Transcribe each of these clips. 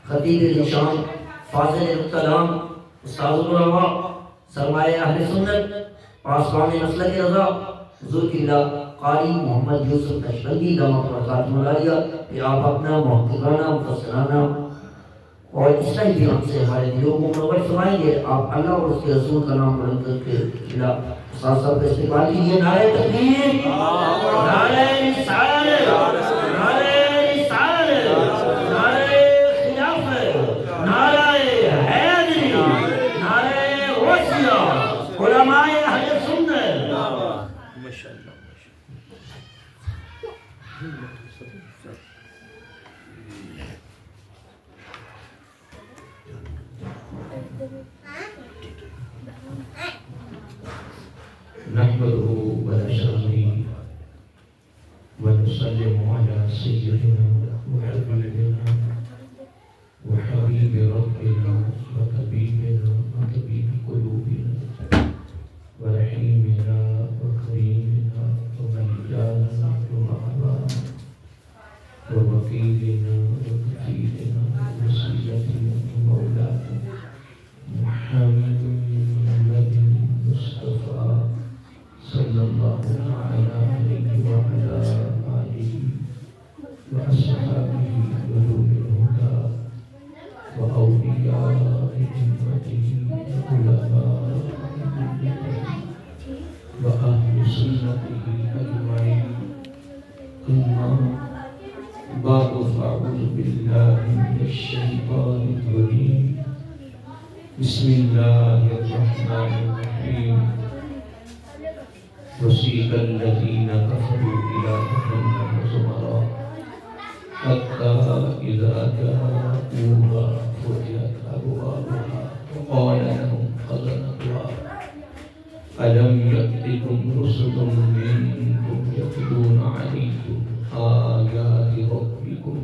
خطیب نشان، فاضل الکلام، استاد العلماء، سرمایہ اہل سنت، پاسبان مسلک رضا، حضور قبلہ قاری محمد یوسف نقشبندی دامت برکاتہ العالیہ، کہ آپ اپنا محققانہ مفسرانہ اور اسلائی بیان سے ہمارے دلوں کو منور فرمائیں گے. آپ اللہ اور اس کے رسول کا نام بلند کر کے قبلہ استاد صاحب کا استقبال کیجیے. نعرہ تکبیر، نعرہ رسالت، نعرہ رسالت، نعرہ خلافت، نعرہ حیدری، نعرہ وسیع، علماء اہل سنت. ماشاءاللہ. نحمده ونشكره ونسلم على سيدنا وحبيبنا وحبيب ربنا وطبيبنا وطبيب قلوبنا ورحيمنا وكريمنا وملجانا ومأوانا ووكيلنا وكفيلنا ووسيلتنا ومولانا محمد مصطفى صلى الله عليه وعلى آله وأصحابه ولول الهدى وأولياء أمته وعلماء وأهل سنته أجمعين. أما بعد فأعوذ بالله من الشيطان الرجيم. بسم الله الرحمن الرحيم. وسيق الذين كفروا إلى جهنم زمرا حتى إذا جاءوها فتحت أبوابها وقال لهم خزنتها ألم يأتكم رسل منكم يتلون عليكم آيات ربكم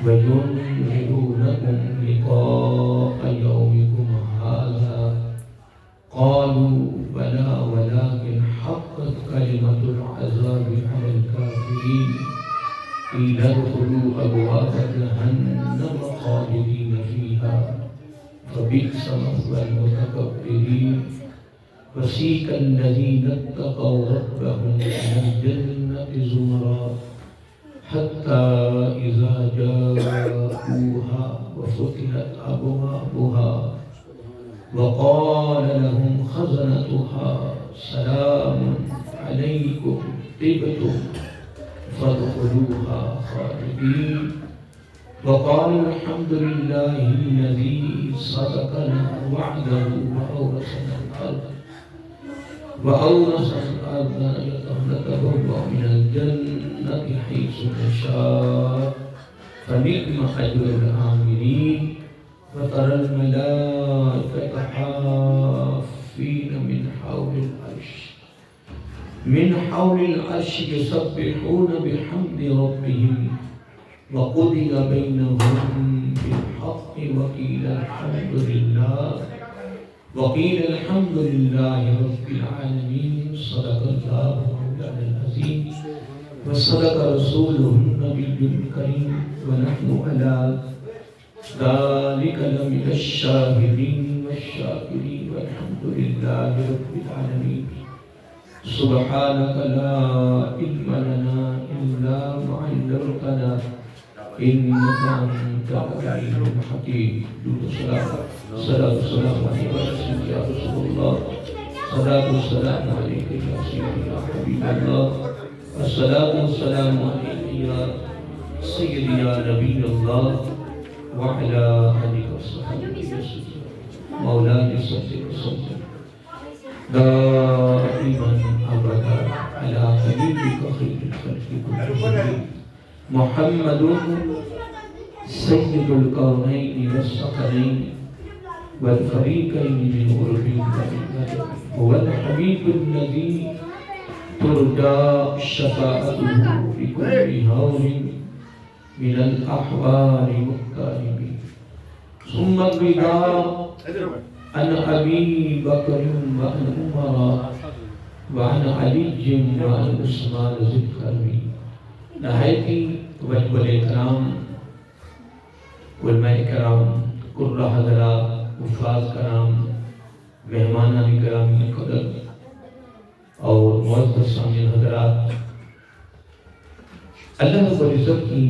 وينذرونكم لقاء يومكم هذا قالوا بلى ولكن حقت كلمة العذاب على الكافرين قيل ادخلوا أبواب جهنم خالدين فيها فبئس مثوى المتكبرين. وسيق الذين اتقوا ربهم إلى الجنة زمرا حتى إذا جاءوها وفتحت أبوابها وقال لهم خزنتها سلام عليكم طبتم فادخلوها خالدين. وقالوا الحمد لله الذي صدقنا وعده وأورثنا الأرض نتبوأ من الجنة حيث نشاء فنعم أجر العاملين. وترى الملائكة حافين من حول العرش يسبحون بحمد ربهم وقضي بينهم بالحق وقيل الحمد لله رب العالمين. صدق الله مولانا العظيم وصدق رسوله النبي الكريم ونحن على ذلك لمن الشاهدين والشاكرين والحمد لله رب العالمين. سبحانك لا علم لنا إلا ما علمتنا إنك أنت العليم الحكيم. صلاة والسلام عليك يا رسول الله. صلاة والسلام عليك يا سيدي يا حبيب الله. الصلاة والسلام عليك يا سيدي يا نبي الله وعلى آلك وصحبه وسلم. مولانا صل وسلم دائما أبدا على حبيبك خير الخلق كلهم محمد سيد الكونين والثقلين والفريقين من قرب ومن هو الحبيب الذي ترجى شفاعته بكل هول من الأحوال مقتربين. ثم الرضا عن أبي بكر وعن عمر وعن علي وعن عثمان ذي القرن. نہایت وجب الاکرام علماء کرام، قرہ حضرات، حفاظ کرام، مہمانان گرامی قدر اور معزز سامعین حضرات، اللہ رب العزت کی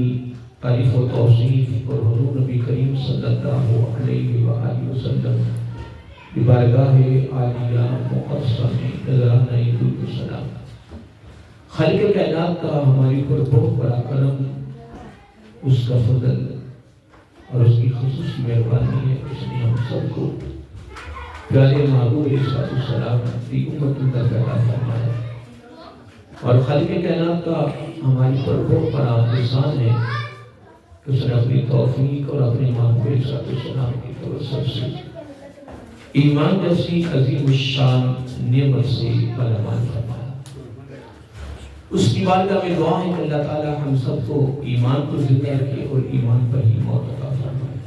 تعریف و توصیف اور حضور نبی کریم صلی اللہ علیہ وآلہ وسلم کی بارگاہ عالیہ مقدسہ میں نذرانہ درود و سلام۔ خالق کائنات کا ہماری پر بہت بڑا کرم، اس کا فضل اور اس کی خصوصی مہربانی ہے، اس نے ہم سب کو پیارے محبوب علیہ السلام کی امت اندر پیدا فرمایا، اور خالق کائنات کا ہماری پر بہت بڑا احسان ہے کہ اس نے اپنی توفیق اور اپنے محبوب علیہ السلام کی توسط سے ایمان جیسی عظیم الشان نعمت سے بلمان فرمایا۔ اس کی بارگاہ میں دعا ہے کہ اللہ تعالی ہم سب کو ایمان کو زندہ رکھے اور ایمان پر ہی موت عطا فرمائے،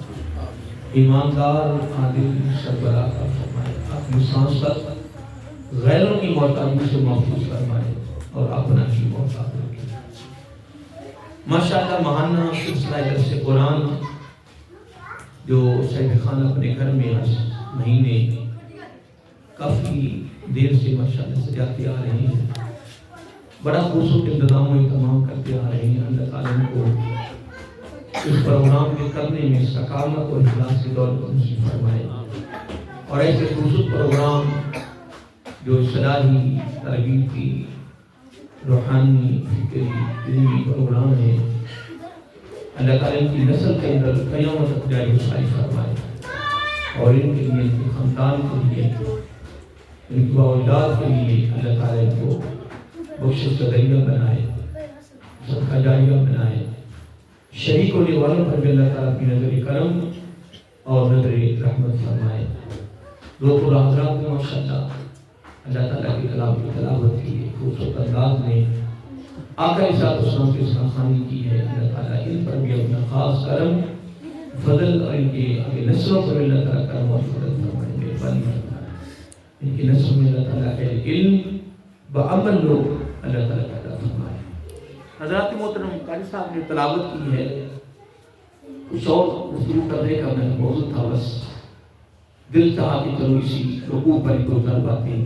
ایماندار عادل سربراہ عطا فرمائے، اپنی سانس تک غیروں کی محتاجی سے محفوظ فرمائے اور اپنا کی محتاج رکھے۔ ماشاءاللہ ماہانہ سلسلہ درس قرآن جو شیخ خان اپنے گھر میں مہینے کافی دیر سے ماشاءاللہ سجاتے آ رہے ہیں، بڑا خوبصورت انتظام و اہتمام کرتے آ رہے ہیں۔ اللہ تعالیٰ ان کو اس پروگرام کے کرنے میں استقامت اور اخلاص کی دولت نصیب فرمائے، اور ایسے خوبصورت پروگرام جو اصلاحی، تربیتی، روحانی، فکری، علمی پروگرام ہے، اللہ تعالیٰ ان کی نسل کے اندر قیامت تک جاری و ساری فرمائے، اور ان کے لیے، ان کے خاندان کے لیے، ان کی اولاد کے لیے اللہ تعالیٰ ان کو بخشش کا ذریعہ بنائے، صدقہ جاریہ بنائے، شریک ہونے والوں پر بھی اللہ تعالیٰ کی نظر کرم اور نظر رحمت فرمائے۔ دو قرآن حضرات نے ماشاءاللہ اللہ تعالیٰ کی کلام کی تلاوت کی ہے، خوبصورت انداز میں آقا علیہ السلام کی سخنی کی ہے۔ اللہ تعالیٰ ان پر بھی اپنا خاص کرم، فضل، اور ان کے آگے نسلوں پر اللہ تعالیٰ کرم اور فضل فرمائے، مہربانی فرمائے۔ ان کی نسل میں اللہ تعالیٰ علم بعمل لوگ اللہ تعالیٰ پیدا فرمائے۔ حضرات محترم، قاری صاحب نے تلاوت کی ہے، کچھ اور گفتگو کرنے کا میں موضوع تھا، بس دل چاہا کہ چلو اسی رکوع پر دو چار باتیں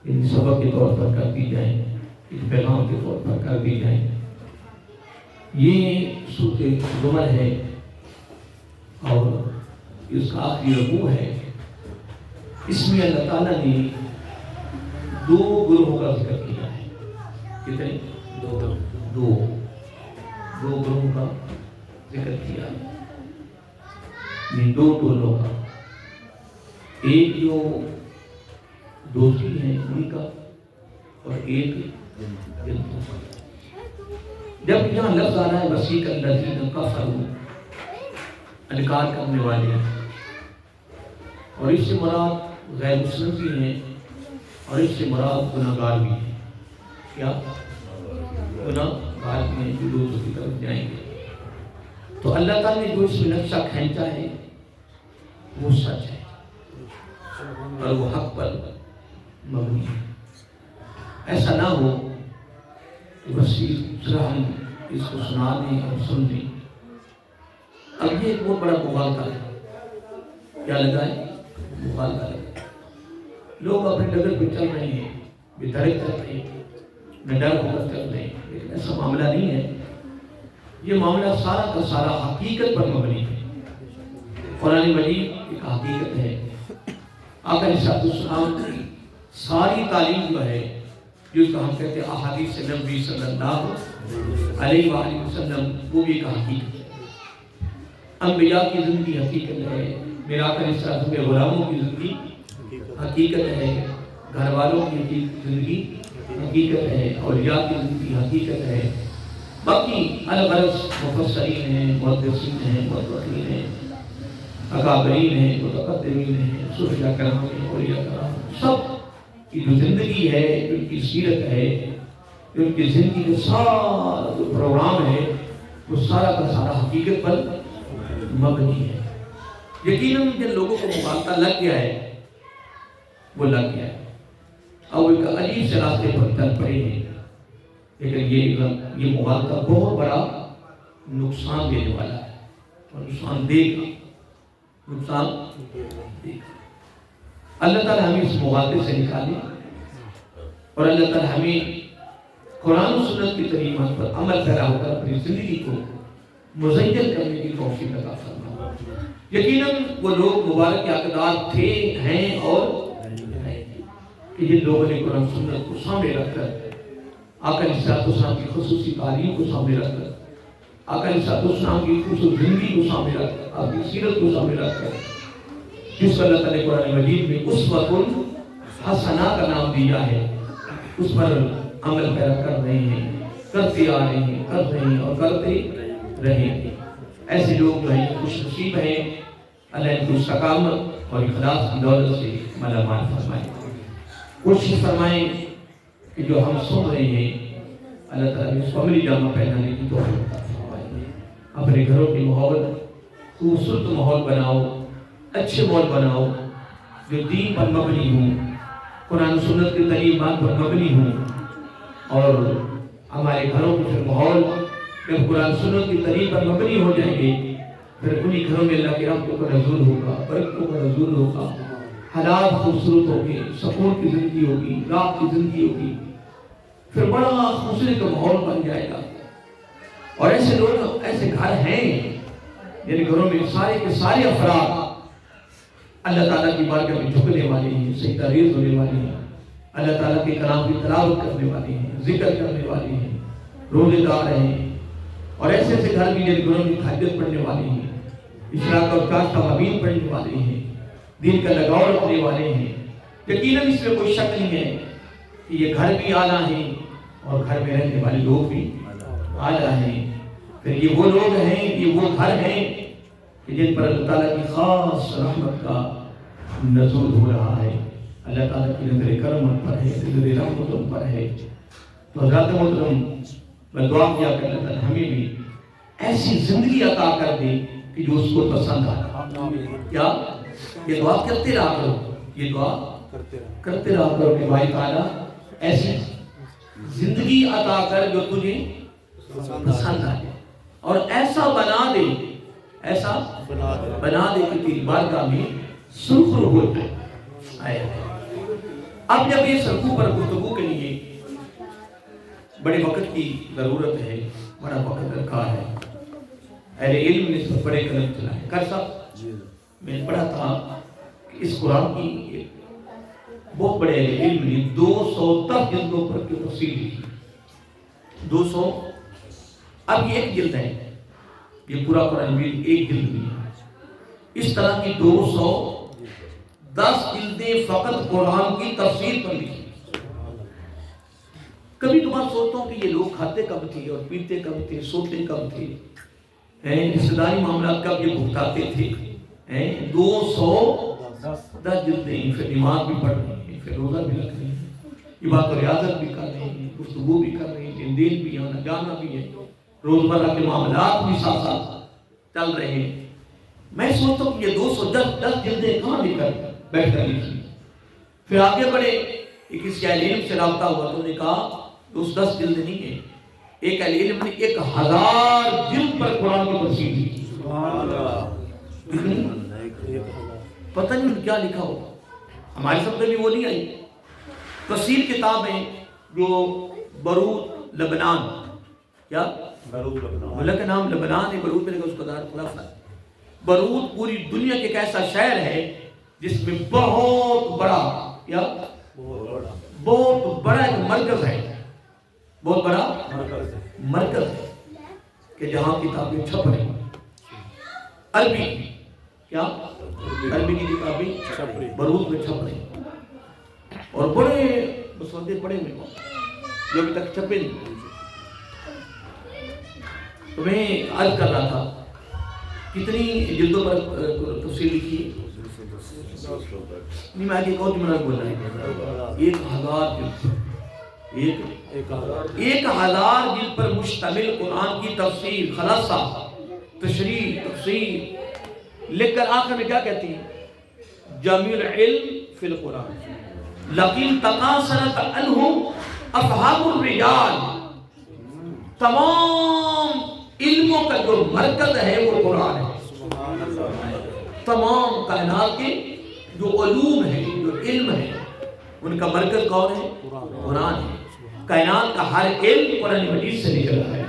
ان سبق کے طور پر کر دی جائیں، ان پیغام کے طور پر کر دی جائیں۔ یہ سورۃ زمر ہے اور اس کا آخری رکوع ہے۔ اس میں اللہ تعالیٰ نے دو گروہوں کا ذکر کیا ہے۔ کتنے؟ دو گروہوں کا ذکر کیا ہے، یہ دو ٹولوں کا، ایک جو دوستی ہے ان کا، اور ایک جنتوں کا۔ جب یہاں لفظ آ رہا ہے وسیق الذین کفروا، انکار کرنے والے ہیں، اور اس سے مراد غیر مسلم بھی ہیں، اور اس سے مراد گناہگار بھی ہیں۔ کیا؟ گناہگار بھی ہیں جو دوزخ کی طرف جائیں گے۔ تو اللہ تعالیٰ نے جو اس میں نقشہ کھینچا ہے وہ سچ ہے، اور وہ حق پر مبنی ہے۔ ایسا نہ ہو کہ بس ذرا ہم اس کو سنا دیں اور سن دیں۔ اب یہ ایک بہت بڑا مغالطہ ہے۔ کیا لگا ہے؟ مغالطہ لگا ہے۔ لوگ اپنے ڈگر پہ چل رہے ہیں، بے دھڑک چل رہے ہیں، بے ڈر ہو کر چل رہے ہیں، لیکن ایسا معاملہ نہیں ہے۔ یہ معاملہ سارا کا سارا حقیقت پر مبنی ہے۔ قرآن مجید ایک حقیقت ہے۔ آقا علیہ السلام کی ساری تعلیم جو ہے، جس کو ہم کہتے ہیں احادیث نبوی صلی اللہ علیہ وآلہ وسلم، وہ بھی ایک حقیقت ہے۔ انبیاء کی زندگی حقیقت ہے، میرے آقا علیہ السلام کے غلاموں کی زندگی حقیقت ہے، گھر والوں کی زندگی حقیقت ہے، اولیاء کی زندگی حقیقت ہے۔ باقی الغرض مفسرین ہیں، محدثین ہیں، مؤرخین ہیں، اکابرین ہیں، متقدمین ہیں، صوفیاء کرام ہیں، اولیاء کرام، سب کی جو زندگی ہے، جو ان کی سیرت ہے، جو ان کی زندگی کا سارا جو پروگرام ہے، وہ سارا کا سارا حقیقت پر مبنی ہے۔ یقیناً جن لوگوں کو مغالطہ لگ گیا ہے وہ لگ گیا ہے، اور ایک عجیب سے راستے پر چل پڑے ہیں، لیکن یہ مغالطہ بہت بڑا نقصان دینے والا ہے، اور نقصان دے گا، نقصان دے گا۔ اللہ تعالیٰ ہمیں اس مغالطے سے نکالے اور اللہ تعالیٰ ہمیں قرآن و سنت کی تعلیمات پر عمل پیرا ہو کر اپنی زندگی کو مزین کرنے کی توفیق عطا فرمائے۔ یقیناً وہ لوگ مبارک اقدار تھے، ہیں اور ہیں کہ جن لوگوں نے قرآن سنت کو سامنے رکھ کر آقا علیہ السلام کی خصوصی تعلیم کو سامنے رکھ کر، آقا علیہ السلام کی خصوصی زندگی کو سامنے رکھ کر، آپ کی سیرت کو سامنے رکھ کر، جس کو اللہ تعالیٰ نے قرآن مجید میں اسوۃ حسنہ کا نام دیا ہے، اس پر عمل پیرا کر رہے ہیں، کرتے آ رہے ہیں، کر رہے ہیں اور کرتے رہیں گے۔ ایسے لوگ جو ہیں خوش نصیب ہیں، اللہ ان کو استقامت اور اخلاص کی دولت سے مالا مال فرمائے۔ کوشش فرمائیں کہ جو ہم سن رہے ہیں اللہ تعالیٰ نے اس کو عملی جامہ پہنانے کی توفیق عطا فرمائے۔ اپنے گھروں کے ماحول خوبصورت ماحول بناؤ، اچھے ماحول بناؤ جو دین پر مبنی ہوں، قرآن و سنت کی تعلیمات پر مبنی ہوں، اور ہمارے گھروں کے پھر ماحول جب قرآن سنت کی تعلیم پر مبنی ہو جائیں گے، پھر انہی گھروں میں اللہ کی رحمتوں کا نزول ہوگا، برکتوں کا نزول ہوگا، حالات خوبصورت ہوں گے، سکون کی زندگی ہوگی، راحت کی زندگی ہوگی، پھر بڑا خوبصورت ماحول بن جائے گا۔ اور ایسے لوگ، ایسے گھر ہیں جن گھروں میں سارے کے سارے افراد اللہ تعالیٰ کی بارگاہ میں جھکنے والے ہیں، سجدہ ریز ہونے والے ہیں، اللہ تعالیٰ کے کلام کی تلاوت کرنے والے ہیں، ذکر کرنے والے ہیں، روزے دار ہیں، اور ایسے ایسے گھر بھی جن گھروں میں تہجد پڑھنے والے ہیں، اشراق اور کاش تمامین پڑھنے والے ہیں، دین کا لگاؤ رکھنے والے ہیں۔ یقیناً اس میں کوئی شک نہیں ہے کہ یہ گھر بھی اعلیٰ ہیں اور گھر میں رہنے والے لوگ بھی اعلیٰ ہیں۔ پھر یہ وہ لوگ ہیں، یہ وہ گھر ہیں کہ جن پر اللہ تعالیٰ کی خاص رحمت کا نزول ہو رہا ہے، اللہ تعالیٰ کی نظر کرم پر ہے، نظر رحمت پر ہے۔ تو حضرات محترم، میں دعا کیا کہ اللہ تعالیٰ ہمیں بھی ایسی زندگی عطا کر دے کہ جو اس کو پسند آئے۔ کیا یہ دعا کرتے رہا کرو، یہ دعا کرتے رہا کرو کہ بھائی تعالیٰ ایسی زندگی عطا کر جو تجھے پسند آئے، اور ایسا بنا دے، ایسا بنا دے کہ تیری بارگاہ میں سرخرو ہو جائے۔ اب جب یہ سرخو پر گفتگو کے لیے بڑے وقت کی ضرورت ہے، بڑا وقت درکار ہے، اہل علم نے اس پر بڑے قدم چلائے۔ کر صاحب میں نے پڑھا تھا کہ اس قرآن کی ایک بہت بڑے اہل علم نے 210 جلدوں پر کی تفصیل لکھی، 200۔ اب یہ ایک جلد ہے، یہ پورا قرآن مجید ایک جلد بھی ہے۔ اس طرح کی 210 جلدیں فقط قرآن کی تفسیر پر لکھی۔ کبھی کبھار سوچتا ہوں کہ یہ لوگ کھاتے کب تھے اور پیتے کب تھے، سوتے کب تھے، رشتہ داری معاملات کب یہ بھگتاتے تھے۔ 210 جلدیں، پھر نماز بھی پڑھ رہے ہیں، پھر روزہ بھی رکھ رہے ہیں، عبادت و ریاضت بھی کر رہے ہیں، گفتگو بھی کر رہے ہیں، لین دین بھی، آنا جانا بھی ہے، روزمرہ کے معاملات بھی ساتھ ساتھ چل رہے ہیں۔ میں سوچتا ہوں کہ یہ 210 جلدیں کہاں لے کر بیٹھ کر لکھی۔ پھر آگے بڑھے، کسی اہل علم سے رابطہ ہوا تو نے کہا 210 جلد نہیں ہے، ایک اہل علم نے 1000 جلد پر قرآن کی تفسیر لکھی۔ پتہ نہیں کیا لکھا ہوگا، ہمارے سب میں بھی وہ نہیں آئی۔ تفسیر کتاب ہے جو برود لبنان، کیا ملک کا نام لبنان ہے، برود میں اس کا دار خلافہ ہے۔ برود پوری دنیا کے ایک ایسا شہر ہے جس میں بہت بڑا ایک مرکز ہے، بہت بڑا مرکز ہے کہ جہاں کتابیں چھپ رہی، عربی کی، کیا عربی کی کتابیں برود میں چھپ رہی، اور بڑے مسودے پڑے ہوئے جو ابھی تک چھپے نہیں۔ تو میں عرض کر رہا تھا کتنی جلدوں پر تفسیر لکھی ہے؟ نہیں، میں آگے کون جملہ بول رہا ہے، 1000 جلد، 1000 جلد پر مشتمل قرآن کی تفسیر، خلاصہ، تشریح، تفسیر لکھ کر آخر میں کیا کہتی ہیں؟ جامع العلم فی القرآن لکن تقاصرت عنہ افہام الرجال، تمام علموں کا جو مرکز ہے وہ قرآن ہے۔ تمام کائنات کے جو علوم ہیں، جو علم ہے، ان کا مرکز کون ہے؟ قرآن ہے۔ کائنات کا ہر علم قرآن مجید سے نکل رہا ہے،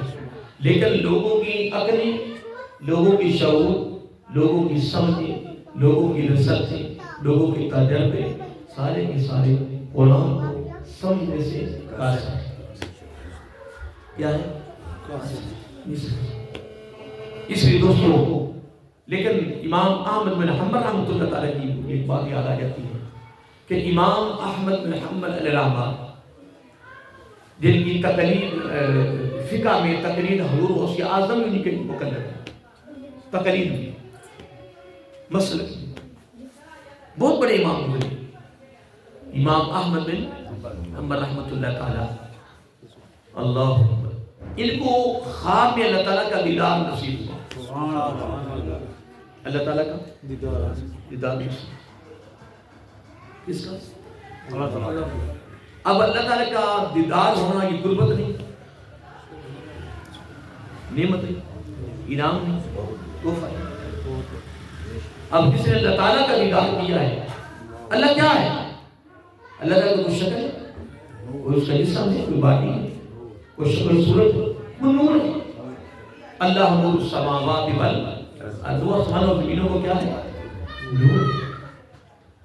لیکن لوگوں کی عقلیں، لوگوں کی شعور، لوگوں کی سمجھیں، لوگوں کی ریسرچیں، لوگوں کے تجربے سارے کے سارے قرآن کو سمجھنے سے قاصر ہے۔ کیا ہے؟ اس لیے دوستوں، لیکن امام احمد بن حنبل رحمۃ اللہ تعالیٰ کی ایک بات یاد آ جاتی ہے کہ امام احمد بن حنبل علیہ رحمہ، جن کی تقلید فقہ میں تقلید حضور غوث اعظم انہی کے مقرر ہے، تقلید میں مسلک بہت بڑے امام ہوئے، امام احمد بن حنبل رحمۃ اللہ تعالیٰ، اللہ اکبر، ان کو خواب میں اللہ تعالیٰ کا دیدار نصیب ہوا، اللہ تعالیٰ کا دیدار نصیب، کس کا؟ اللہ تعالیٰ۔ اب اللہ تعالیٰ کا دیدار ہونا یہ قربت نہیں، نعمت نہیں، انعام نہیں، تحفہ ہے۔ اب جس نے اللہ تعالیٰ کا دیدار کیا ہے، اللہ کیا ہے؟ اللہ تعالیٰ کو کوئی شکل ہے، کوئی اس کا جسم ہے، کوئی باڈی ہے، کوئی شکل صورت ہے، وہ نور ہے۔ اللہ نور السماوات والارض، اللہ آسمانوں اور زمینوں کو کیا ہے؟ نور ہے۔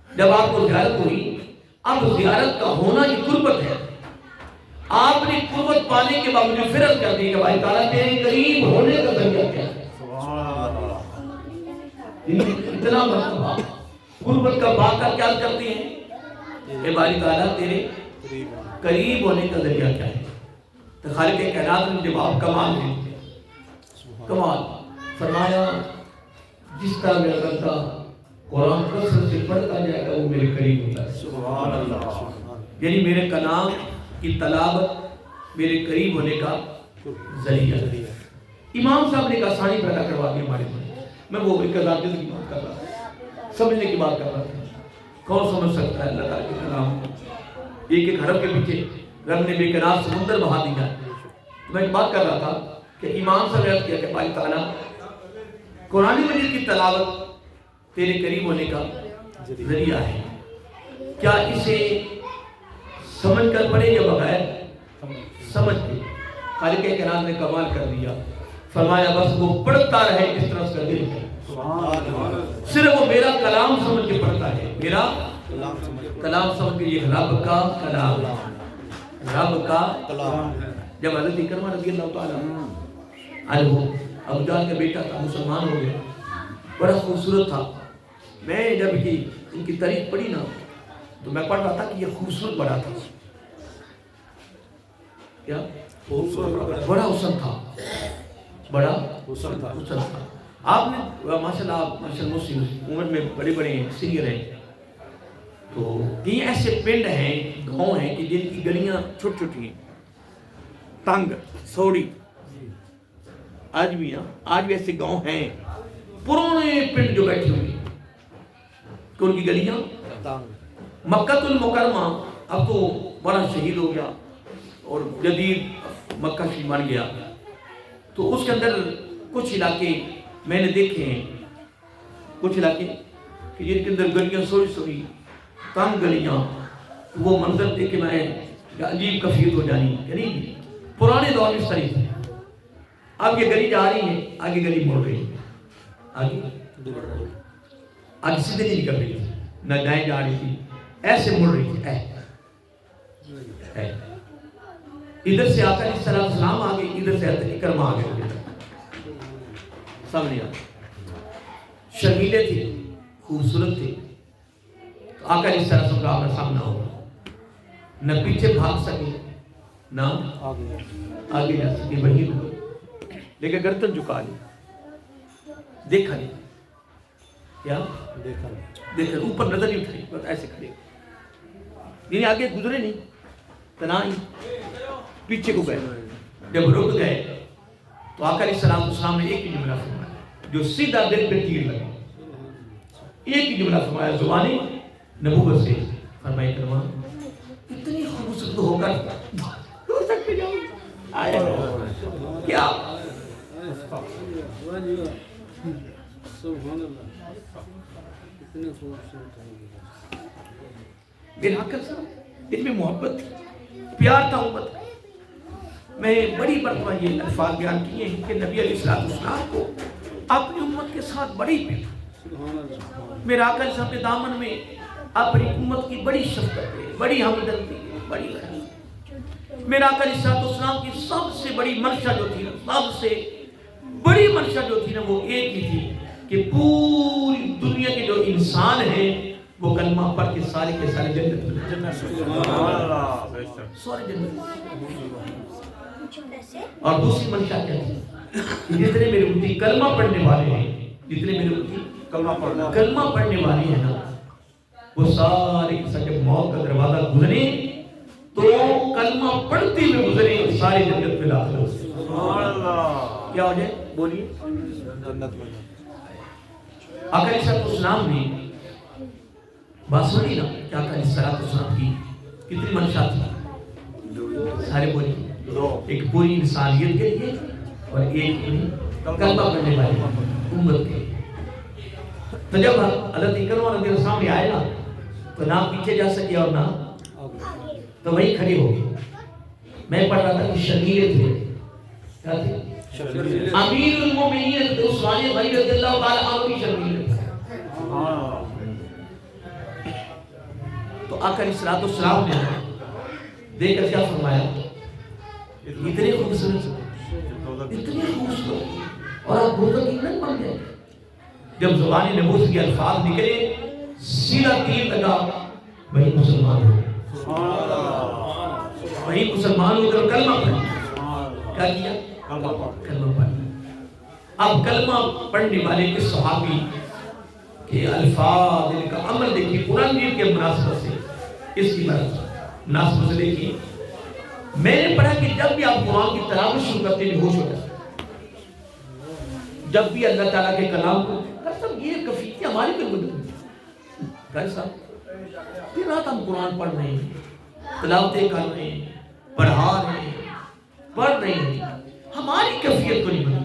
جب آپ کو زیارت ہوئی، اب زیارت کا ہونا یہ قربت ہے، آپ نے قربت پانے کے باوجود فرض کر دی کہ بھائی تعالیٰ تیرے قریب ہونے کا ذریعہ کیا ہے؟ اتنا مرتبہ قربت کا بات کر کیا کرتی ہیں اے باری تعالیٰ تیرے قریب ہونے کا ذریعہ کیا ہے؟ تو خالق کائنات نے جواب کمال دے دیا، کمال فرمایا جس طرح میرا بندہ قرآن کثرت سے پڑھتا جائے گا وہ میرے قریب ہوتا ہے، سبحان اللہ، یعنی میرے کلام کی تلاوت میرے قریب ہونے کا ذریعہ۔ امام صاحب نے ایک آسانی پیدا کروا دی ہمارے لیے، میں وہ ایک ذات کی بات کر رہا تھا، سمجھنے کی بات کر رہا تھا۔ کون سمجھ سکتا ہے اللہ تعالیٰ کے کلام؟ ایک ایک حرف کے پیچھے رب نے بے کنار سمندر بہا دیا۔ میں ایک بات کر رہا تھا کہ امام صاحب نے عرض کیا کہ بھائی تعالیٰ قرآن مجید کی تلاوت تیرے قریب ہونے کا ذریعہ ہے، کیا اسے سمجھ کر پڑھے یا بغیر سمجھ کے؟ خالق کائنات نے کمال کر دیا، فرمایا بس وہ پڑھتا رہے جس طرح اس کا دل ہے، صرف وہ میرا کلام سمجھ کے پڑھتا ہے، میرا کلام سمجھ کے، یہ رب کا کلام، رب کا کلام۔ جب حضرت اکرمہ رضی اللہ تعالیٰ عنہ ابو جہل کا بیٹا تھا، مسلمان ہو گیا، بڑا خوبصورت تھا، میں جب ان کی تعریف پڑھی نا تو میں پڑھ رہا تھا کہ یہ خوبصورت بڑا تھا، کیا بڑا حسن تھا، بڑا حسن تھا۔ آپ نے ماشاءاللہ مسلم عمر میں بڑے بڑے سینئر ہیں، تو یہ ایسے پنڈ ہیں، گاؤں ہیں کہ جن کی گلیاں چھوٹی چھوٹی ہیں، تنگ سوڑی، آج بھی ایسے گاؤں ہیں پرانے پنڈ جو بیٹھے ہوئے کہ ان کی گلیاں مکہ المکرمہ اب تو بڑا شہید ہو گیا اور جدید مکہ شریف بن گیا، تو اس کے اندر کچھ علاقے میں نے دیکھے ہیں، کچھ علاقے کہ جن کے اندر گلیاں سوڑی سوڑی تنگ گلیاں، وہ منظر دیکھ کے میں عجیب کفیت ہو جانی، یعنی پرانے دور میں شریف ہے۔ اب یہ گلی جا رہی ہے، آگے گلی مڑ رہی ہے، آگے سیدھے نہیں نکل رہی، نہ دائیں جا رہی تھی، ایسے مڑ رہی تھی، ادھر سے آقا علیہ السلام آگے، ادھر سے حضرت اکرمہ آگے، سامنے آگے، شرمیلے تھے، خوبصورت تھے، آقا علیہ السلام کا آمنا سامنا ہوگا، نہ پیچھے بھاگ سکے نہ آگے جا سکے، وہی ہوگا، لیکن گردن جھکا لی، دیکھا نہیں، کیا دیکھا اوپر نظر نہیں اٹھائی، بس ایسے کھڑے، یعنی آگے گزرے نہیں، تنہائی، پیچھے کو گئے، جب رک گئے تو آقا علیہ السلام نے ایک ہی جملہ فرمایا جو سیدھا دل پہ تیر لگا، ایک ہی جملہ فرمایا زبانی نبوت سے، فرمایا کرما اتنی خوبصورت ہو کر آیا کیا سبحان اللہ، اتنے خوبصورت ہیں۔ میرے آقا صاحب ان میں محبت تھی، پیار تھا امت کا۔ میں بڑی مرتبہ یہ الفاظ بیان کیے ہیں کہ نبی علیہ السلام کو اپنی امت کے ساتھ بڑی پیار، سبحان اللہ، میرے آقا صاحب کے دامن میں اپنی امت کی بڑی شفقت ہے، بڑی ہمدردی ہے، بڑی خیال۔ میرے آقا علیہ السلام کی سب سے بڑی منشا جو تھی نا، سب سے بڑی منشا جو تھی نا، وہ ایک ہی تھی کہ پوری دنیا کے جو انسان ہیں وہ کلمہ پڑھ کے سارے کے سارے جنت میں سبحان اللہ، سارے جنت میں۔ اور دوسری منشا کیا تھی کہ جتنے میرے امتی کلمہ پڑھنے والے ہیں، جتنے میرے امتی کلمہ پڑھنے والے ہیں نا، وہ سارے کے سارے جب موت کا دروازہ گزرے تو کلمہ پڑھتے ہوئے گزرے، سارے جنت میں داخل ہو۔ سبحان اللہ، کیا ہو جائے بولیے؟ جنت میں۔ آقا علیہ السلام نے بات سنی نا کہ آقا علیہ السلام کی کتنی منشا تھی؟ سارے بولیے۔ ایک پوری انسانیت کے لیے اور ایک کلمہ پڑھنے والے امت کے۔ تو جب حضرت اکرمہ رضی اللہ عنہ سامنے آئے نا تو نہ پیچھے جا سکے اور نہ تو وہی کھڑے ہو گئے۔ میں پڑھ رہا تھا کہ شرمیلے تھے، کیا تھے؟ امیر المومنین عثمان غنی رضی اللہ تعالی عنہ کی شرمیلے تھے۔ تو آقا علیہ السلام نے دیکھ کر کیا فرمایا؟ اتنے خوبصورت، اتنے خوبصورت، اور آپ بزرگ اتنے بن گئے۔ جب زبان نبوت کے الفاظ نکلے سیدھا تیر لگا، وہی مسلمان ہو، وہی مسلمان ہو کر کلمہ پڑھا۔ کیا کیا؟ کلمہ پڑھا۔ اب کلمہ پڑھنے والے کے صحابی کے الفاظ، ان کا عمل دیکھیے، قرآن کے مناسبت سے، اس کی مناسبت سے دیکھیے۔ میں نے پڑھا کہ جب بھی آپ قرآن کی تلاوت شروع کرتے ہیں ہوش ہو جاتا ہے، جب بھی اللہ تعالیٰ کے کلام کو یہ کفیتی ہماری پھر صاحب پھر رات ہم قرآن پڑھ رہے ہیں، تلاوتیں کر رہے ہیں، پڑھا رہے ہیں، پڑھ رہے ہیں، ہماری کیفیت کو نہیں بدلتا۔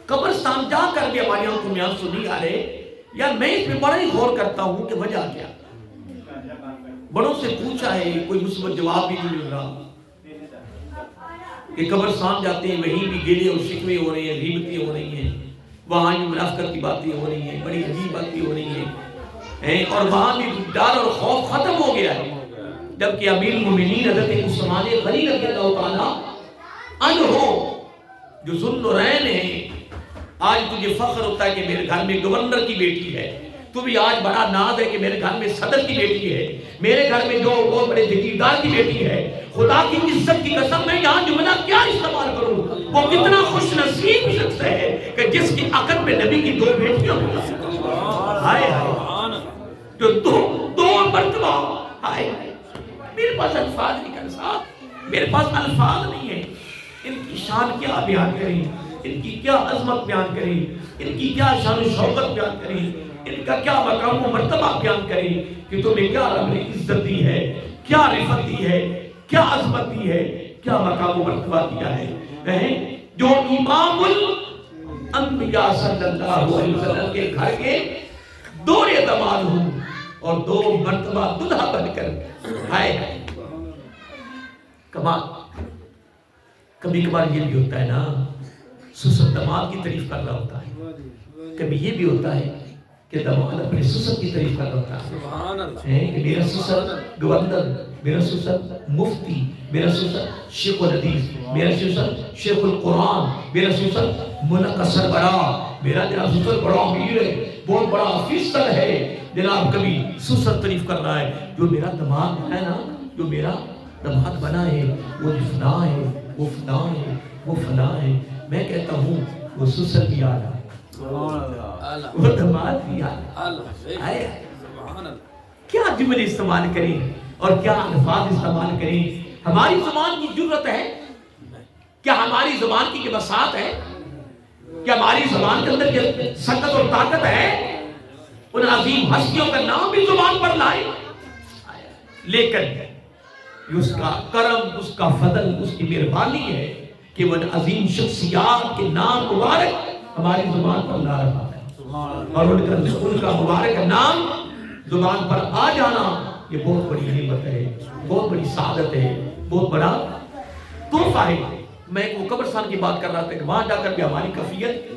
قبرستان جا کر بھی ہماری آنکھوں میں آنسو نہیں آ رہے، یا میں اس پہ بڑا ہی غور کرتا ہوں کہ وجہ کیا۔ بڑوں سے پوچھا ہے، کوئی مثبت جواب بھی نہیں مل رہا کہ قبرستان جاتے ہیں وہیں بھی گلے اور شکوے ہو رہے ہیں، غیبتیں ہو رہی ہیں، وہاں بھی منافقت کی باتیں ہو رہی ہیں، بڑی عجیب باتیں ہو رہی ہیں، اور وہاں بھی ڈر اور خوف ختم ہو گیا ہے۔ جبکہ امیر المومنین حضرت عثمان غنی رضی اللہ تعالیٰ عنہ جو ذوالنورین ہیں، آج تجھے فخر ہوتا ہے کہ میرے گھر میں گورنر کی بیٹی ہے، تو بھی آج بڑا ناز ہے کہ میرے گھر میں صدر کی بیٹی ہے، میرے گھر میں جو بہت بڑے جگیردار کی بیٹی ہے۔ خدا کی عزت کی قسم میں یہاں جملہ کیا استعمال کروں؟ وہ کتنا خوش نصیب شخص ہے کہ جس کی عقد میں نبی کی 2 بیٹیاں ہوئی۔ ہائے ہائے، جو دو مرتبہ، ہائے میرے پاس الفاظ نہیں کر صاحب، میرے پاس الفاظ نہیں ہے۔ ان کی شان کیا بیان کریں، ان کی کیا عظمت بیان کریں، ان کی کیا شان و شوکت بیان کریں، ان کا کیا مقام و مرتبہ بیان کریں کہ تمہیں کیا رب نے عزت دی ہے، کیا رفعت دی ہے، کیا عظمت دی ہے، کیا مقام و مرتبہ دیا ہے۔ جو امام الانبیاء صلی اللہ علیہ وسلم کے گھر کے 2 داماد ہوں اور 2 مرتبہ دلہا بن کر، ہائے کمال۔ کبھی کبھار یہ بھی ہوتا ہے نا، سسر داماد کی تعریف کر رہا ہوتا ہے، کبھی یہ بھی ہوتا ہے کہ داماد اپنے سسر کی تعریف کر رہا ہوتا ہے کہ میرا سسر گورنر، میرا سسر مفتی، میرا سسر شیخ الحدیث، میرا سسر شیخ القرآن، میرا سسر منقص سربراہ، میرا جناب سسر بڑا امیر ہے، بہت بڑا افسر ہے، جناب کبھی سسر تعریف کر رہا ہے۔ جو میرا داماد ہے نا، جو میرا داماد بنا ہے، وہ فلاں ہے، وہ فلاں ہے، وہ فلاں ہے۔ میں کہتا ہوں وہ سسر بھی آ رہا ہے، وہ داماد بھی آ رہا ہے۔ کیا جملے استعمال کریں اور کیا الفاظ استعمال کریں؟ ہماری زبان کی جرت ہے کیا؟ ہماری زبان کی وسعت ہے کیا؟ ہماری زبان کے اندر یہ سکت اور طاقت ہے؟ ان عظیم ہستیوں کا نام بھی زبان پر لائے، لیکن اس کا کرم، اس کا فضل، اس کی مہربانی ہے کہ وہ ان عظیم شخصیات کے نام مبارک ہماری زبان پر لا رہا ہے، اور ان کا مبارک نام زبان پر آ جانا یہ بہت بڑی نعمت ہے، بہت بڑی سعادت ہے، بہت بڑا تحفہ ہے۔ میں وہ قبرستان کی بات کر رہا تھا کہ وہاں جا کر بھی ہماری کیفیت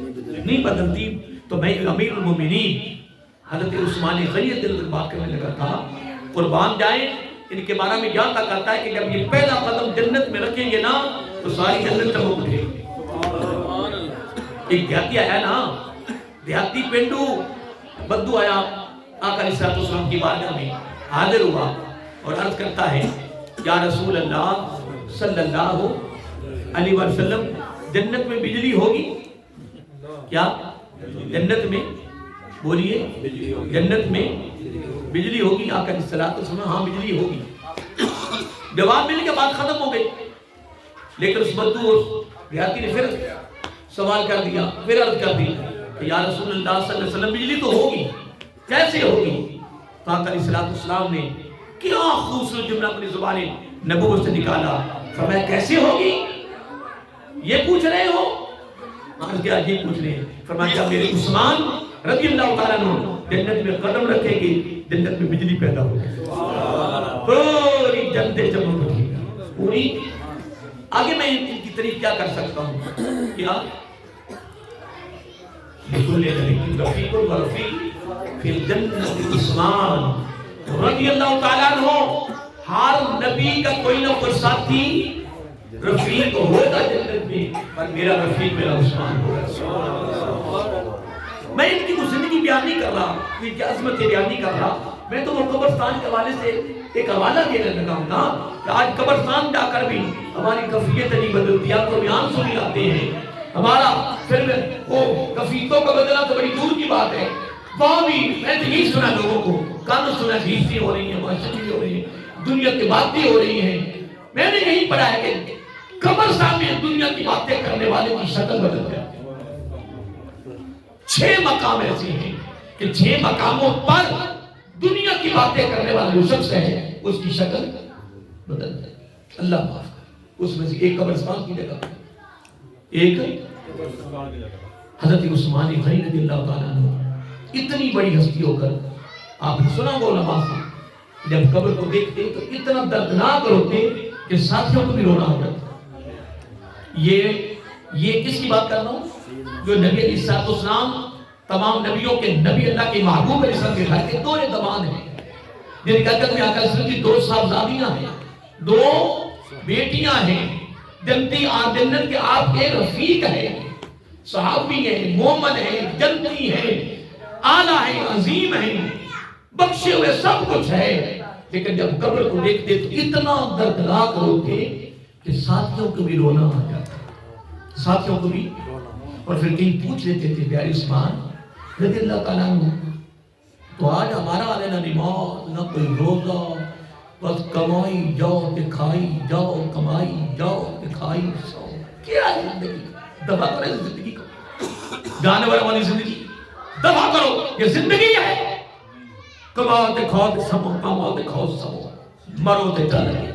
نہیں بدلتی، تو میں امیر المومنین حضرت عثمان غنی رضی اللہ عنہ بات کرنے لگا تھا، قربان جائیں ان کے بارے میں جہاں تک آتا ہے کہ جب یہ پہلا قدم جنت میں رکھیں گے نا تو ساری جنت چمک اٹھے گی۔ ایک دیہاتی آیا نا، دیہاتی پینڈو بدو آیا آقا علیہ السلام کی بارگاہ میں حاضر ہوا اور عرض کرتا ہے یا رسول اللہ صلی اللہ علیہ وسلم جنت میں بجلی ہوگی کیا؟ جنت میں بولیے جنت میں بجلی ہوگی؟ آقا علیہ السلام ہاں بجلی ہوگی۔ جواب ملنے کے بعد ختم ہو گئی، لیکن اس بدو دیہاتی نے پھر سوال کر دیا، پھر عرض کر دی کہ یا رسول اللہ صلی اللہ علیہ وسلم بجلی تو ہوگی، کیسے ہوگی؟ تو آقا علیہ السلام نے کیا خوبصورت جملہ اپنی زبان نبوت سے نکالا، فرمایا کیسے ہوگی یہ پوچھ رہے ہو؟ عرض کیا یہ پوچھ رہے ہیں؟ فرمایا کیا میرے عثمان رضی اللہ تعالیٰ عنہ جنت میں قدم رکھیں گے جنت میں بجلی پیدا ہوگی، پوری جنتیں چمک اٹھیں گی پوری۔ آگے میں ان کی تعریف کیا کر سکتا ہوں؟ کیا بكل نبي رفيق ورفيق في الجنة عثمان رضی اللہ تعالیٰ عنہ۔ ہر نبی کا کوئی نہ کوئی ساتھی رفیق ہوگا جنت میں، پر میرا رفیق میرا عثمان ہوگا۔ میں ان کی وہ زندگی بیان نہیں کر رہا، ان کی عظمت بیان نہیں کر رہا، میں تو وہ قبرستان کے حوالے سے ایک حوالہ دینے لگا ہوں نا کہ آج قبرستان جا کر بھی ہماری کیفیت نہیں بدلتی، آپ کو بیان سنی آتے ہیں ہمارا پھر وہ کفیتوں کا بدلنا تو بڑی دور کی بات ہے۔ وہاں بھی میں تو یہی سنا لوگوں کو، کان سنا بھیجتی ہو رہی ہیں، معاشرتی ہو رہی ہیں، دنیا کی باتیں ہو رہی ہیں۔ میں نے یہی پڑھا ہے کہ قبرستان میں دنیا کی باتیں کرنے والے کی شکل بدل جاتی ہے۔ 6 مقام ایسے ہیں کہ 6 مقاموں پر دنیا کی باتیں کرنے والا جو شخص ہے اس کی شکل بدل جاتی ہے۔ اللہ معاف کرے۔ اس میں سے ایک قبرستان کی جگہ، ایک حضرت عثمان غنی رضی اللہ تعالیٰ عنہ اتنی بڑی ہستی ہو کر آپ نے سنا وہ علماء سے جب قبر کو دیکھتے تو اتنا دردناک ہوتے کہ ساتھیوں کو بھی رونا ہو جاتا۔ یہ کس کی بات کر رہا ہوں؟ جو نبی علیہ السلام تمام نبیوں کے نبی، اللہ کے محبوب علیہ السلام کے گھر کے 2 دمان ہیں جن کا قدر میں آقا علیہ السلام کی 2 صاحبزادیاں ہیں، 2 بیٹیاں ہیں، جنتی جنت کے آپ کے رفیق ہیں، صحابی ہیں، مومن ہیں، جنتی ہیں، اعلیٰ ہیں، عظیم ہیں، بخشے ہوئے سب کچھ ہے، لیکن جب قبر کو دیکھتے تو اتنا دردناک ہوتے کہ ساتھیوں کو بھی رونا آ جاتا، ساتھیوں کو بھی۔ اور پھر کہیں پوچھ لیتے تھے پیارے عثمان رضی اللہ تعالیٰ عنہ تو آج ہمارا آنے نہ نماز نہ کوئی روزہ، بس کمائی جاؤ کہ کھائی جاؤ، کمائی جاؤ کہ کھائی جاؤ۔ کیا زندگی؟ دفع کرے زندگی کو، جانور والی زندگی دفع کرو، یہ زندگی ہے۔ کماؤ تے کھاؤ تے سمو، کماؤ تے کھاؤ سمو، مرو تے چل گئے۔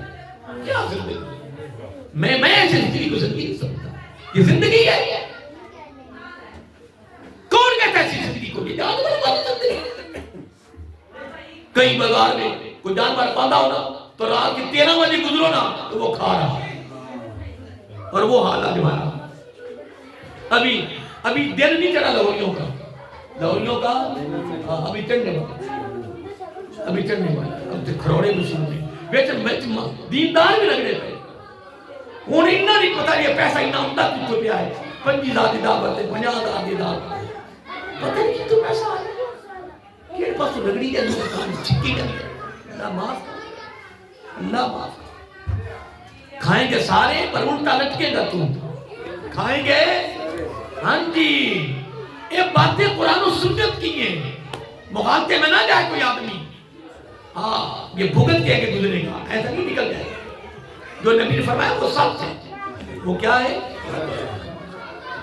کیا زندگی؟ میں زندگی کو زندگی نہیں سمجھتا، یہ زندگی ہے۔ کون کہتا ہے ایسی زندگی کو؟ یہ جانور والی زندگی۔ کئی بازار میں کوئی جانور باندھا ہونا تو رات کی 13 بجے گزرو نا تو وہ کھا رہا ہے، اور وہ حال آج ہمارا۔ ابھی دن نہیں چڑھا لاہوریوں کا ابھی چڑھنے والا، اب تو کھروڑے مشین میں دیندار بھی لگنے پہ انہیں اتنا نہیں پتا یہ پیسہ اتنا عمدہ کتوں پہ آئے، 25,000 کی دعوت ہے، 50,000 کی دعوت ہے، پتہ نہیں کتوں پیسہ آئے کہ پاس لگڑی کے اندر چھکی کے اندر۔ اللہ معاف کھائیں گے سارے پر الٹا لٹکے گا تو، کھائیں گے ہاں جی۔ یہ باتیں قرآن و سنت کی ہیں، مغالطے میں نہ جائے کوئی آدمی، ہاں یہ بھگت کہہ کے گزرے گا، ایسا نہیں نکل جائے گا۔ جو نبی نے فرمایا وہ سچ ہے۔ وہ کیا ہے؟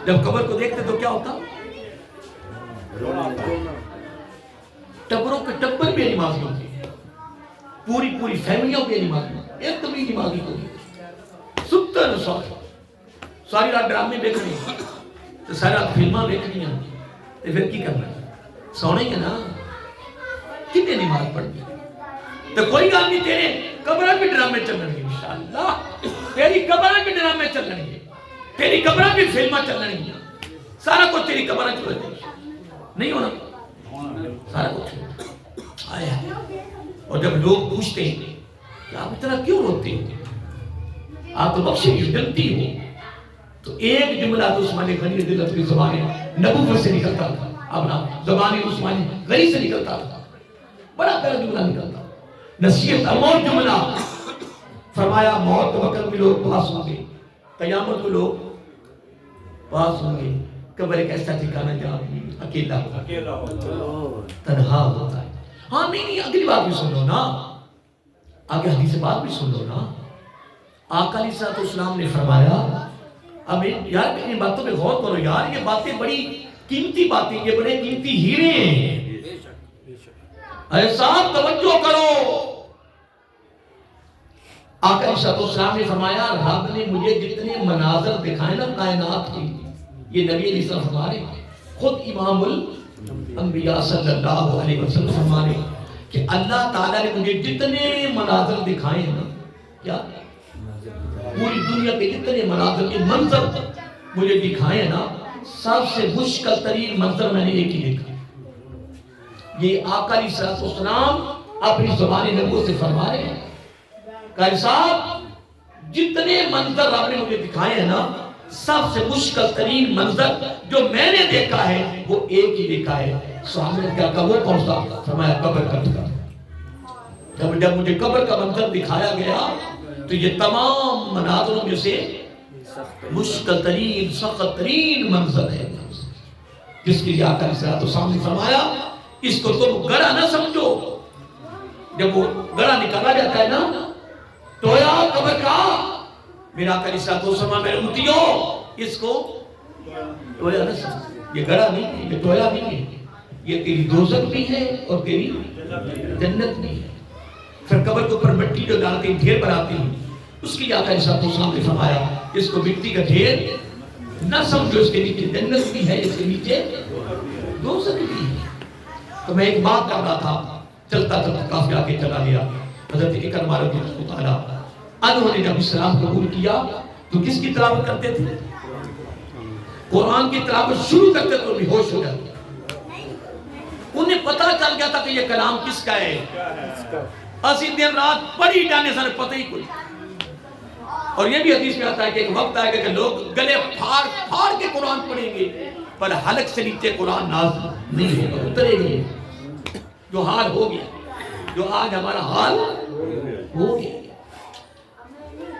جب قبر کو دیکھتے تو کیا ہوتا؟ ٹبروں کے ٹبر بھی نمازی ہوتے ہیں، پوری فیملیوں بھی نمازی ہوتے ہیں، ایک تو بھی نمازی ہوتی ہے، ستر ساری رات ڈرامے دیکھ رہے ہیں، تو سارا فلماں دیکھنی ہیں تو پھر کی کرنا ہے؟ سونا ہی ہے نا. کتنے نماز پڑھنی تو کوئی گل نہیں, تیرے قبراں بھی ڈرامے چلن گے انشاءاللہ, تیری قبراں بھی ڈرامے چلن گے, تیری قبراں بھی فلماں چلن گیا, سارا کچھ تیری قبراں چل گیا نہیں ہونا سارا کچھ آیا. اور جب لوگ پوچھتے ہیں کہ آپ اتنا کیوں روتے ہیں, آپ تو بخشے کی جنتی ہو, تو ایک جملہ تو عثمان غنی رضی اللہ کی زبان نبوت سے نکلتا تھا, اپنا زبان عثمان غنی سے نکلتا تھا, بڑا پیارا جملہ نکلتا, نصیحت امور جملہ. فرمایا موت کے وقت بھی لوگ پاس ہوں گے, قیامت کو لوگ پاس ہوں گے, قبر ایک ایسا ٹھکانا جہاں اکیلا تنہا ہوتا ہے. ہاں نہیں اگلی بات بھی سن لو نا, آگے حدیث بات بھی سن لو نا. آقا علیہ السلام نے فرمایا, اب یار ان باتوں پہ غور کرو یار, یہ باتیں بڑی قیمتی باتیں, یہ بڑے قیمتی ہیرے ہیں. ارے صاحب توجہ کرو. آقا علیہ السلام نے فرمایا, رب نے مجھے جتنے مناظر دکھائے نا کائنات کی, یہ نبی علیہ السلام فرما رہے ہیں, خود امام الانبیاء صلی اللہ علیہ وسلم فرما رہے ہیں کہ اللہ تعالیٰ نے مجھے جتنے مناظر دکھائے ہیں نا, کیا پوری دنیا کے جتنے مناظر کے منظر مجھے دکھائے ہیں نا, سب سے مشکل ترین منظر میں نے ایک ہی دیکھا. یہ آقا علیہ السلام اپنی زبان نبوت سے فرما رہے ہیں کہ صاحب جتنے منظر آپ نے مجھے دکھائے ہیں نا, سب سے مشکل ترین منظر جو میں نے دیکھا ہے وہ ایک ہی دیکھا ہے. صحابہ نے کیا کہا, وہ کون سا؟ فرمایا قبر کا منظر. جب مجھے قبر کا منظر دکھایا گیا تو یہ تمام مناظروں میں سے مشکل ترین سخت ترین منظر ہے, جس کے لیے آقا علیہ السلام نے فرمایا اس کو تم گڑا نہ سمجھو. جب وہ گڑا نکالا جاتا ہے نا, ٹویا قبر کا, میرا آقا علیہ السلام میرے امتیوں اس کو ٹویا نہ سمجھو, یہ گڑا نہیں ہے, یہ ٹویا نہیں ہے, یہ تیری دوزخ بھی ہے اور تیری جنت بھی ہے. پھر قبر کے اوپر مٹی جو ڈالتے ہیں ڈھیر بناتے ہیں, اس کی آقا علیہ السلام نے فرمایا اس کو مٹی کا ڈھیر نہ سمجھو, اس کے نیچے جنت بھی ہے, اس کے نیچے دوزخ بھی ہے. تو میں ایک بات کر رہا تھا, چلتا چلتا کافی آگے چلا گیا. حضرت اکرمہ رضی اللہ تعالیٰ عنہ نے جب اسلام قبول کیا تو کس کی تلاوت کرتے تھے؟ قرآن کی تلاوت شروع کرتے تو بھی ہوش ہو جاتے. انہیں پتہ چل گیا تھا کہ یہ کلام کس کا ہے. اسی دن رات پڑھی جانے سے پتہ ہی کوئی. اور یہ بھی حدیث میں آتا ہے کہ ایک وقت آئے گا کہ لوگ گلے پھاڑ پھاڑ کے قرآن پڑھیں گے, پر حلق سے نیچے قرآن نازل نہیں ہوگا, اترے گی. جو حال ہو گیا, جو آج ہمارا حال ہو گیا,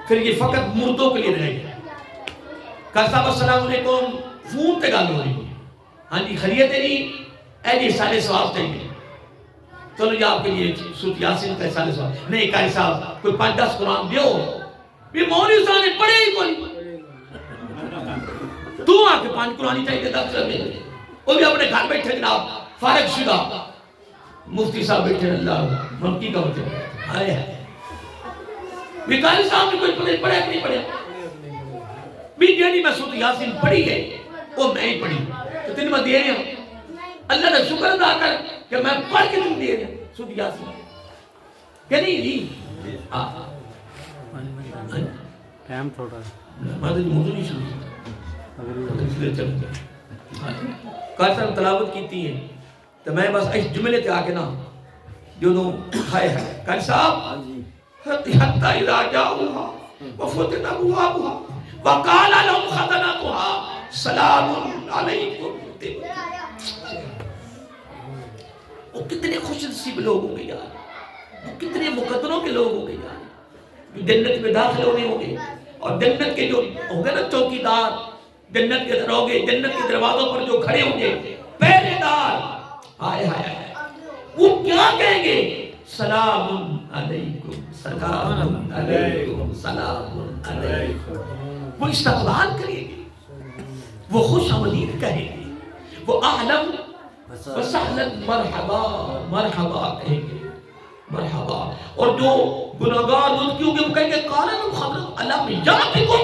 پھر یہ فقط مردوں کے لیے رہ گیا. صاحب السلام علیکم, فون پہ گال ہو رہی ہے, ہاں جی خیریت ہے جی, اے جی سارے ثواب چاہیے, چلو جی آپ کے لیے سورۃ یاسین کا سارے ثواب نہیں. قاری صاحب کوئی 5-10 قرآن دیو, بھی مولوی صاحب نے پڑھے ہی کوئی, تو آپ کے 5 قرآن چاہیے 10 میں, وہ بھی اپنے گھر بیٹھے جناب فارغ شدہ, مفتی صاحب بیٹھے اللہ منکی کا ہوتے آئے ہیں. قاری صاحب نے کوئی پڑھے نہیں پڑھے, بھی جیڑی میں سورۃ یاسین پڑھی ہے وہ میں ہی پڑھی, تو تین میں دے رہے ہوں. اللہ نے شکر ادا کر کہ میں پڑھ کے تم دے رہے ہیں سورۃ یاسین, کہ نہیں ٹائم تھوڑا ہے, مادر جی موضوع نہیں شروع اس لیے چل گیا. قاری صاحب تلاوت کیتی ہے تو میں بس اس جملے تے آ کے نا جو نو ہائے ہے قاری صاحب حتی اذا جاؤہا وفتحت ابوابہا وقال لهم خزنتها سلام علیکم. وہ کتنے خوش نصیب لوگ ہوں گے یار, وہ کتنے مقدروں کے لوگ ہوں گے یار, جو جنت میں داخل ہونے ہوں گے. اور جنت کے جو ہوں گے نا چوکیدار, جنت کے دروازے, جنت کے دروازوں پر جو کھڑے ہوں گے پہرے دار, ہائے ہائے ہائے, وہ کیا کہیں گے؟ سلام علیکم, سلام علیکم, سلام علیکم. وہ استقبال کریں گے, وہ خوش آمدید کہیں گے, وہ اہلاً وسہلاً مرحبا مرحبا کہیں گے, مرحبا. اور جو گناہگار ان کی ہوں گے وہ کہیں گے قال لهم خزنتها الم یاتکم,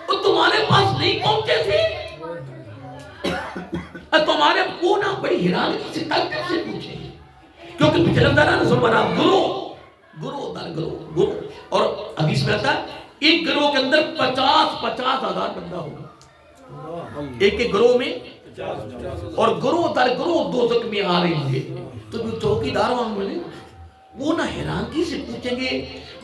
وہ تمہارے پاس نہیں پہنچے تھے, ہمارے وہ نہ بڑی حیرانی سے تعجب سے پوچھیں گے، کیونکہ پچھلے داران سلمانا گروہ در گروہ، اور حدیث میں آتا ہے ایک گروہ کے اندر 50,000 بندہ ہوگا، ایک گروہ میں، اور گروہ در گروہ دوزخ میں آ رہے ہوں گے. تو جو چوکیداروں میں وہ نہ حیرانگی سے پوچھیں گے،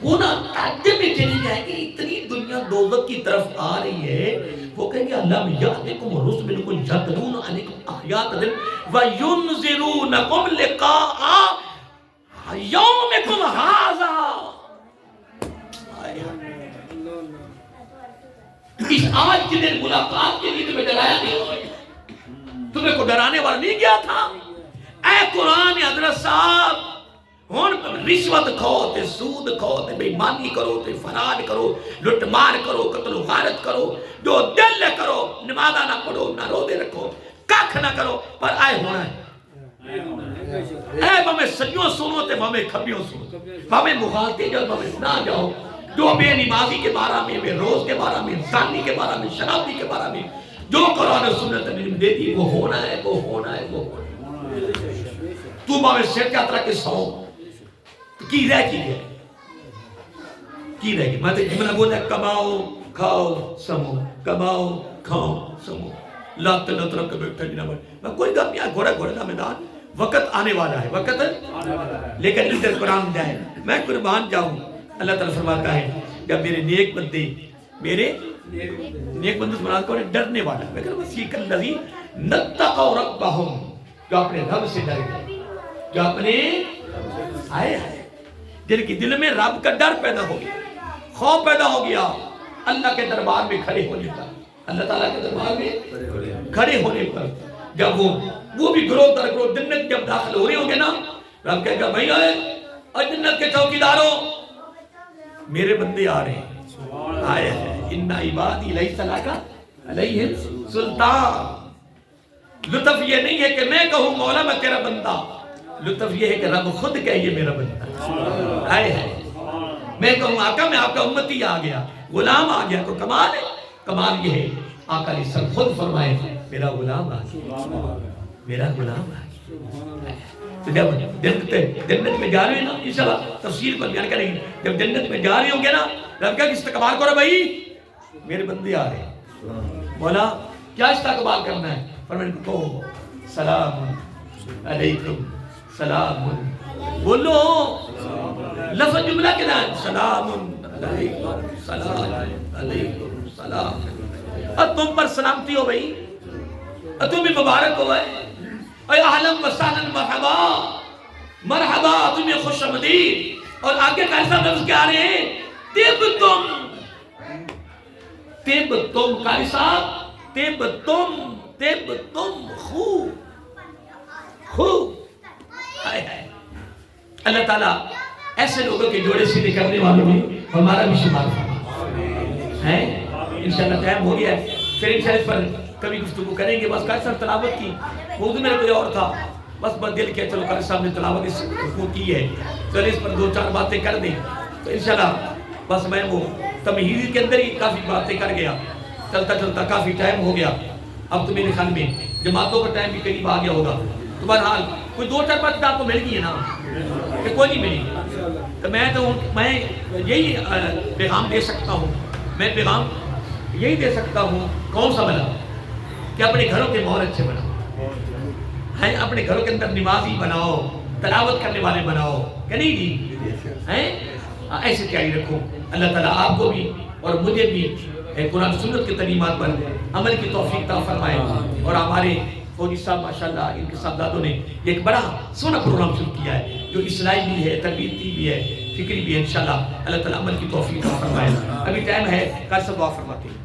وہ نہ تعجب میں چلی جائیں گے اتنی دنیا دوزخ کی طرف آ رہی ہے. وہ کہیں گے اللہ میں یعدکم رسلکم یتلون علیکم آیات وینذرونکم لقاء یومکم ھذا. اس آج کے دن ملاقات کے لیے تمہیں ڈرایا نہیں، تمہیں کو ڈرانے والا نہیں گیا تھا. اے قرآن حضرت صاحب ہون رشوت کھاؤ تے سود کھاؤ تے بے ایمانی کرو تے فراد کرو، لٹ مار کرو، قتل و غارت کرو، جو دل لے کرو، نمازہ نہ پڑھو، نہ روزے رکھو، کاکھ نہ کرو، پر آئے ہونا ہے. اے بھامے سجیوں سنو تے بھامے کھبیوں سنو، بھامے مغالطے جاؤ بھامے نہ جاؤ، جو بے نمازی کے بارے میں، بے روز کے بارے میں، زانی کے بارے میں، شرابی کے بارے میں، جو قرآن و سنت نے دے دی وہ ہونا ہے، وہ ہونا ہے، وہ ہونا ہے. تو بھامے سیٹ کا طرح کے سو کی رہ کی ہے، کی رہ کی. میں تو جملہ بولتا ہے کماؤ کھاؤ سمو، کماؤ کھاؤ سمو، لات لات رکھ بیٹھا جنا بھائی. میں کوئی گا نہیں، گھوڑا کا میدان، وقت آنے والا ہے، وقت لیکن ادھر قرآن جائے میں قربان جاؤں. اللہ تعالیٰ فرماتا ہے جب میرے نیک بندے، میرے نیک بندے مراد کو ڈرنے والا، میں کہا وسیق الذی نتقوا ربہم، جو اپنے رب سے ڈر گئے، جو اپنے آئے جن کی دل میں رب کا ڈر پیدا ہو گیا، خوف پیدا ہو گیا، اللہ کے دربار میں کھڑے ہونے پر، اللہ تعالیٰ کے دربار میں کھڑے ہونے پر جب وہ بھی گروہ در گروہ جنت جب داخل ہو رہے ہوں گے نا، رب کہے گا بھائی آئے اور جنت کے چوکیداروں میرے بندے آ رہے ہیں، آئے ہیں ان عبادی لیس لک علیہم سلطان. لطف یہ نہیں ہے کہ میں کہوں مولا میں تیرا بندہ، لطف یہ ہے کہ رب خود کہے یہ میرا بندہ آئے ہے. میں کہوں آقا میں آپ کا امتی آ گیا، غلام آ گیا، تو کمال ہے. کمال یہ ہے آقا علیہ السلام خود فرمائے میرا غلام آ گیا، میرا غلام آ گیا. تو جب جنت میں جا رہے ہیں نا، انشاءاللہ تفسیر پر بیان کریں گے، جب جنت میں جا رہے ہوں گے نا، رب کہا کہ استقبال کرو بھائی میرے بندے آ رہے ہیں. مولا کیا استقبال کرنا ہے؟ فرمائے کو سلام علیکم، سلام بولو لفظ جملہ کے نام سلام علیکم، سلام علیکم، سلام. اب تم پر سلامتی ہو بھئی، اب تم بھی مبارک ہو بھئی، اے اہلم و سہلن مرحبا، مرحبا تمہیں خوش آمدید. اور آگے کیسا لفظ کیا رہے ہیں؟ طب تم قاری صاحب، طب تم خوب خوب. اللہ تعالیٰ ایسے لوگوں کے جوڑے سیدھے کرنے والوں میں ہمارا بھی شمار ہے. انشاءاللہ ٹائم ہو گیا ہے، پھر انشاءاللہ اس پر کبھی گفتگو کریں گے. بس کیسا تلاوت کی موضوع میرا کوئی اور تھا، بس دل کیا چلو قاری صاحب نے تلاوت اس کو کی ہے، چلو اس پر دو چار باتیں کر دیں. تو انشاءاللہ بس میں وہ تمہید کے اندر ہی کافی باتیں کر گیا، چلتا چلتا کافی ٹائم ہو گیا. اب تو میرے خیال میں جماعتوں کا ٹائم بھی قریب آ گیا ہوگا. تو بہرحال کوئی دو چار باتیں آپ کو مل گئی ہے نا کہ کوئی نہیں ملی؟ تو میں یہی پیغام دے سکتا ہوں، میں پیغام یہی دے سکتا ہوں. کون سا بنا کہ اپنے گھروں کے ماحول اچھے بناؤ، ہیں اپنے گھروں کے اندر نمازی بناؤ، تلاوت کرنے والے بناؤ، کہ نہیں جی ہیں ایسے تیاری رکھو. اللہ تعالیٰ آپ کو بھی اور مجھے بھی قرآن سنت کے تعلیمات پر عمل کی توفیق عطا فرمائے. اور ہمارے فوجی صاحب ماشاءاللہ ان کے صاحبزادوں نے ایک بڑا سونا پروگرام شروع کیا ہے جو اصلاحی بھی ہے، تربیتی بھی ہے، فکری بھی ہے. انشاءاللہ اللہ تعالیٰ عمل کی توفیق عطا فرمائے. ابھی ٹائم ہے، کل سے دعا فرماتے ہیں.